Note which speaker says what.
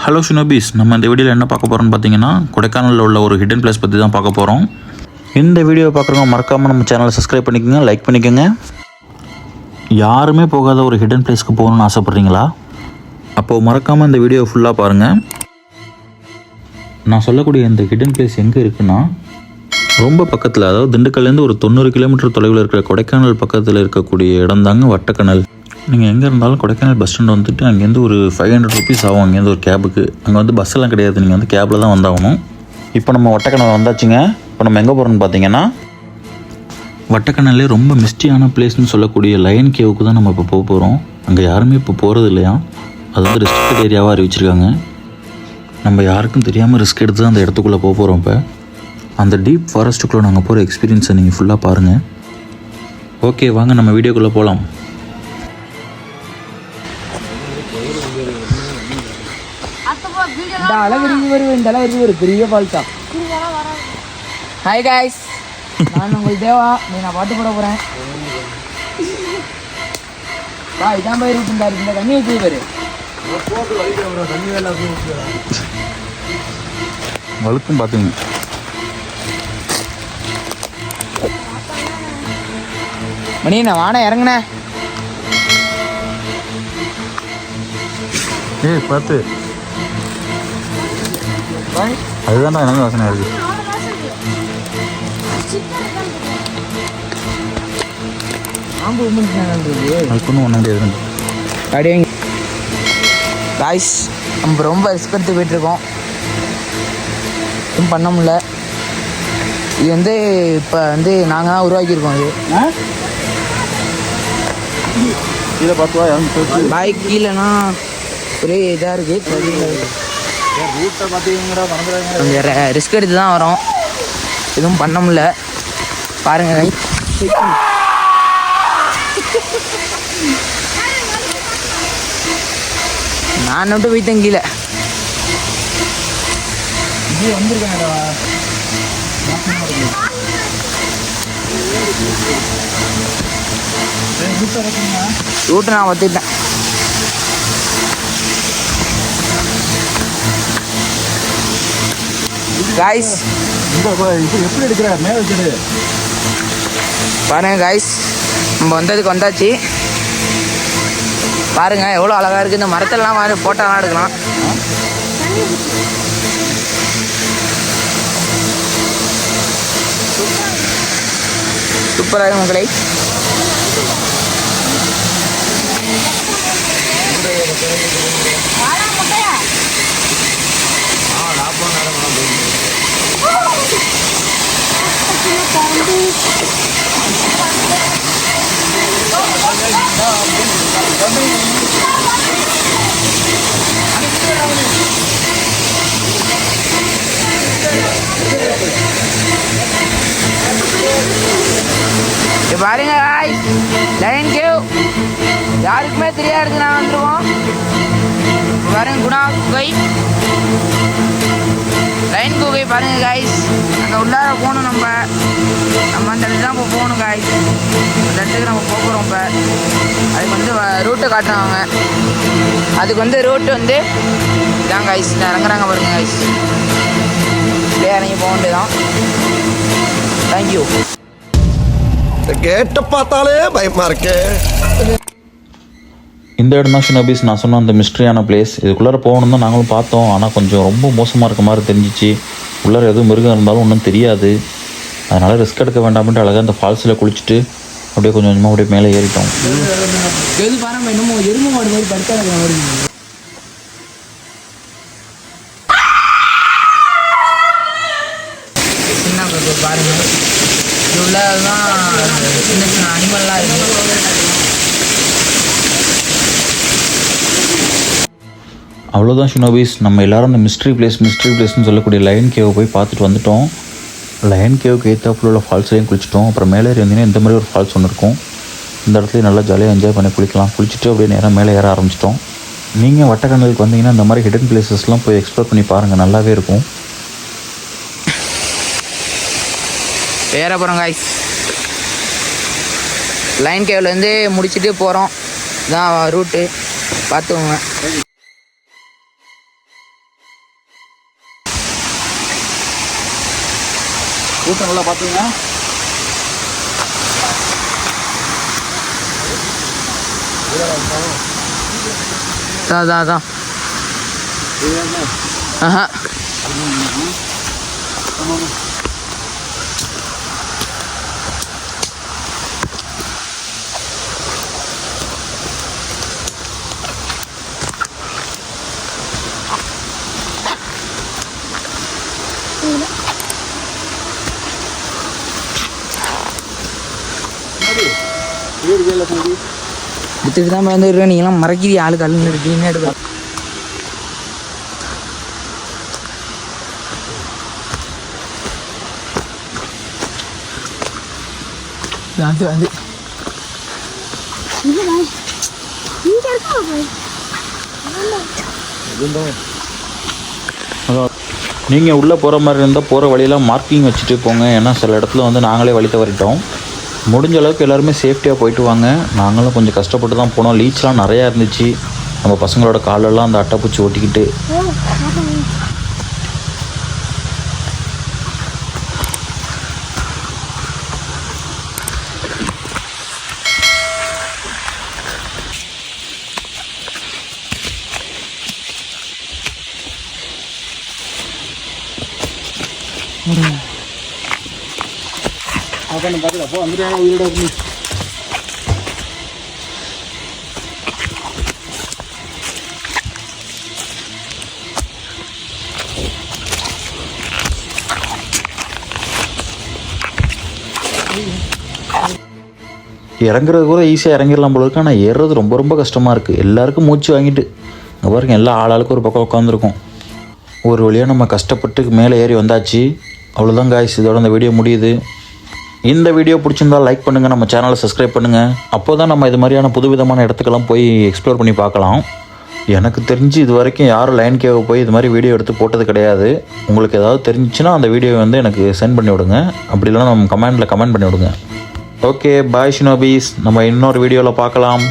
Speaker 1: Hello ஷினோபீஸ், நம்ம இந்த வீடியோவில் என்ன பார்க்க போகிறோம்னு பார்த்தீங்கன்னா கொடைக்கானலில் உள்ள ஒரு ஹிடன் பிளேஸ் பற்றி தான் பார்க்க போகிறோம். இந்த வீடியோ பார்க்குறவங்க மறக்காமல் நம்ம சேனலை சப்ஸ்கிரைப் பண்ணிக்கோங்க, லைக் பண்ணிக்கோங்க. யாருமே போகாத ஒரு ஹிடன் பிளேஸ்க்கு போகணுன்னு ஆசைப்பட்றீங்களா? அப்போது மறக்காமல் இந்த வீடியோ ஃபுல்லாக பாருங்கள். நான் சொல்லக்கூடிய இந்த ஹிடன் பிளேஸ் எங்கே இருக்குன்னா ரொம்ப பக்கத்தில், அதாவது திண்டுக்கல்லேருந்து ஒரு 90 கிலோமீட்டர் தொலைவில் இருக்கிற கொடைக்கானல் பக்கத்தில் இருக்கக்கூடிய இடம் தாங்க வட்டக்கணல். நீங்கள் எங்கே இருந்தாலும் கொடைக்கானல் பஸ் ஸ்டாண்ட் வந்துட்டு அங்கேருந்து ஒரு 500 ருபீஸ் ஆகும். அங்கேருந்து ஒரு கேபுக்கு. அங்கே வந்து பஸ்ஸெல்லாம் கிடையாது, நீங்கள் வந்து கேபில் தான் வந்தாகணும். இப்போ நம்ம வட்டக்கணல் வந்தாச்சுங்க. இப்போ நம்ம எங்கே போகிறோம்னு பார்த்தீங்கன்னா வட்டக்கணல்லே ரொம்ப மிஸ்டியான பிளேஸ்னு சொல்லக்கூடிய லயன் கேவுக்கு தான் நம்ம இப்போ போக போகிறோம். அங்கே யாருமே இப்போ போகிறது இல்லையா, அது வந்து ரெஸ்ட்ரிக்டட் ஏரியாவாக அறிவிச்சிருக்காங்க. நம்ம யாருக்கும் தெரியாமல் ரிஸ்க் எடுத்து தான் அந்த இடத்துக்குள்ளே போக போகிறோம். இப்போ அந்த டீப் ஃபாரஸ்ட்டுக்குள்ளே நாங்கள் போகிற எக்ஸ்பீரியன்ஸை நீங்கள் ஃபுல்லாக பாருங்கள். ஓகே, வாங்க நம்ம வீடியோக்குள்ளே போகலாம்.
Speaker 2: பெரிய ஃபால்ஸா. ஹாய் காய்ஸ், நான் உங்கள் தேவா. நான் பாட்டு போட போகிறேன். இதான் போய் ரூட் இருந்தாரு. இந்த தண்ணி வச்சு பேரு
Speaker 1: வழுக்கும் பார்த்துங்க.
Speaker 2: மணி நான் வாட இறங்குனேன்.
Speaker 1: பார்த்து அதுதான்டா எனக்கு வாசனை இருக்குது.
Speaker 2: காய்ஸ், நம்ம ரொம்ப ரிஸ்க் எடுத்து போயிட்டுருக்கோம். எதுவும் பண்ண முடியல. இது வந்து இப்போ வந்து நாங்கள் தான் உருவாக்கியிருக்கோம். இது
Speaker 1: கீழே பார்த்துவா
Speaker 2: பாய். கீழேனா ஒரே இதாக இருக்குது. ரிஸ்க் எடுத்து தான் வரோம். எதுவும் பண்ண முடியல. பாருங்க, நான் மட்டும் போயிட்டேன் கீழே. ரூட்டு நான் ஒத்துக்கிட்டேன். காய்ஸ்,
Speaker 1: எப்படி எடுக்கிற மேலே வச்சுடு
Speaker 2: பாருங்க காய்ஸ், நம்ம வந்ததுக்கு வந்தாச்சு. பாருங்க எவ்வளோ அழகாக இருக்குது. இந்த மரத்தெல்லாம் வந்து ஃபோட்டோலாம் எடுக்கலாம். சூப்பராக இருக்கு மக்களை. பாருங்க காய்ஸ், லயன் கேவ் யாருக்குமே தெரியாது. நான் வந்துருவோம். பாருங்க குணா குகை, லயன் குகை பாருங்க காய்ஸ். அங்கே உள்ளார போகணும். நம்ம அந்த இடத்துல தான் இப்போ போகணும் காய்ஸ். அந்த இடத்துக்கு நம்ம போகிறோம். இப்போ அதுக்கு வந்து ரூட்டை காட்டுறாங்க. அதுக்கு வந்து ரூட்டு வந்து இதான் காய்ஸ். இறங்குறாங்க பாருங்க காய்ஸ். இப்படியே இறங்கி போக வேண்டியதான். தேங்க்யூ.
Speaker 3: கேட்ட பார்த்தாலே பயமா இருக்கு.
Speaker 1: இந்த இடம் தான் ஷினோபீஸ், நான் சொன்ன அந்த மிஸ்ட்ரியான பிளேஸ். இதுக்குள்ளார போகணும் தான் நாங்களும் பார்த்தோம். ஆனால் கொஞ்சம் ரொம்ப மோசமாக இருக்க மாதிரி தெரிஞ்சிச்சு. உள்ளார எதுவும் மிருகம் இருந்தாலும் ஒன்றும் தெரியாது. அதனால் ரிஸ்க் எடுக்க வேண்டாம்ட்டு அழகாக அந்த ஃபால்ஸில் குளிச்சுட்டு அப்படியே கொஞ்சம் கொஞ்சமாக அப்படியே மேலே ஏறிட்டோம்.
Speaker 2: என்னமோ எருமை மாடு மாதிரி படுத்தா பாருங்க. இது உள்ளதான் சின்ன சின்ன அனிமல்லாம் இருக்கு.
Speaker 1: அவ்வளோதான் ஷினோபீஸ், நம்ம எல்லோரும் அந்த மிஸ்ட்ரி பிளேஸ்னு சொல்லக்கூடிய லயன் கேவை போய் பார்த்துட்டு வந்துட்டோம். லயன் கேவுக்கு ஏற்றாப்புல உள்ள ஃபால்ஸ்லேயும் குளிச்சிட்டோம். அப்புறம் மேலே இருந்தீங்கன்னா இந்த மாதிரி ஒரு ஃபால்ஸ் ஒன்று இருக்கும். இந்த இடத்துல நல்லா ஜாலியாக என்ஜாய் பண்ணி குளிக்கலாம். குளிச்சுட்டு அப்படியே நேராக மேலே ஏற ஆரம்பிச்சிட்டோம். நீங்கள் வட்டக்கணலுக்கு வந்தீங்கன்னா இந்த மாதிரி ஹிடன் பிளேசஸ்லாம் போய் எக்ஸ்ப்ளோர் பண்ணி பாருங்கள், நல்லாவே இருக்கும்.
Speaker 2: ஏற போகிறோம் காய்ஸ். லைன் கேவ்லேருந்து முடிச்சுட்டு போகிறோம். இதான் ரூட்டு, பார்த்துக்கோங்க.
Speaker 1: கூட்டம் நல்லா பார்த்துங்க.
Speaker 2: அதான் ஆஹா எடுத்துட்டு தான் வந்துருக்கேன். நீங்களாம் மறக்கிறீ ஆளு கல்லுன்னு இருக்கீங்க. எடுக்க வந்து
Speaker 1: நீங்கள் உள்ளே போகிற மாதிரி இருந்தால் போகிற வழியெல்லாம் மார்க்கிங் வச்சுட்டு போங்க. ஏன்னா சில இடத்துல வந்து நாங்களே வழி தவறிட்டோம். முடிஞ்ச அளவுக்கு எல்லாருமே சேஃப்டியாக போயிட்டு வாங்க. நாங்களும் கொஞ்சம் கஷ்டப்பட்டு தான் போனோம். லீச்லாம் நிறையா இருந்துச்சு. நம்ம பசங்களோட காலெல்லாம் அந்த அட்டைப்பூச்சி ஒட்டிக்கிட்டு. இறங்குறது கூட ஈஸியாக இறங்கிடலாம் போல இருக்கு. ஆனால் ஏறுறது ரொம்ப ரொம்ப கஷ்டமாக இருக்குது. எல்லாருக்கும் மூச்சு வாங்கிட்டு இங்கே பாருங்க, எல்லா ஆளாளுக்கு ஒரு பக்கம் உட்காந்துருக்கோம். ஒரு வழியாக நம்ம கஷ்டப்பட்டு மேலே ஏறி வந்தாச்சு. அவ்வளோதான் காய்ஸ், இதோட இந்த வீடியோ முடியுது. இந்த வீடியோ பிடிச்சிருந்தால் லைக் பண்ணுங்கள், நம்ம சேனலை சப்ஸ்கிரைப் பண்ணுங்கள். அப்போ தான் நம்ம இது மாதிரியான புதுவிதமான இடத்துக்கெல்லாம் போய் எக்ஸ்ப்ளோர் பண்ணி பார்க்கலாம். எனக்கு தெரிஞ்சு இது வரைக்கும் யாரும் லைன் கேவை போய் இது மாதிரி வீடியோ எடுத்து போட்டது கிடையாது. உங்களுக்கு ஏதாவது தெரிஞ்சிச்சுன்னா அந்த வீடியோ வந்து எனக்கு சென்ட் பண்ணி விடுங்க. அப்படி இல்லைன்னா நம்ம கமெண்ட் பண்ணி விடுங்க. ஓகே, பாய் ஷினோபீஸ். நம்ம இன்னொரு வீடியோவில் பார்க்கலாம்.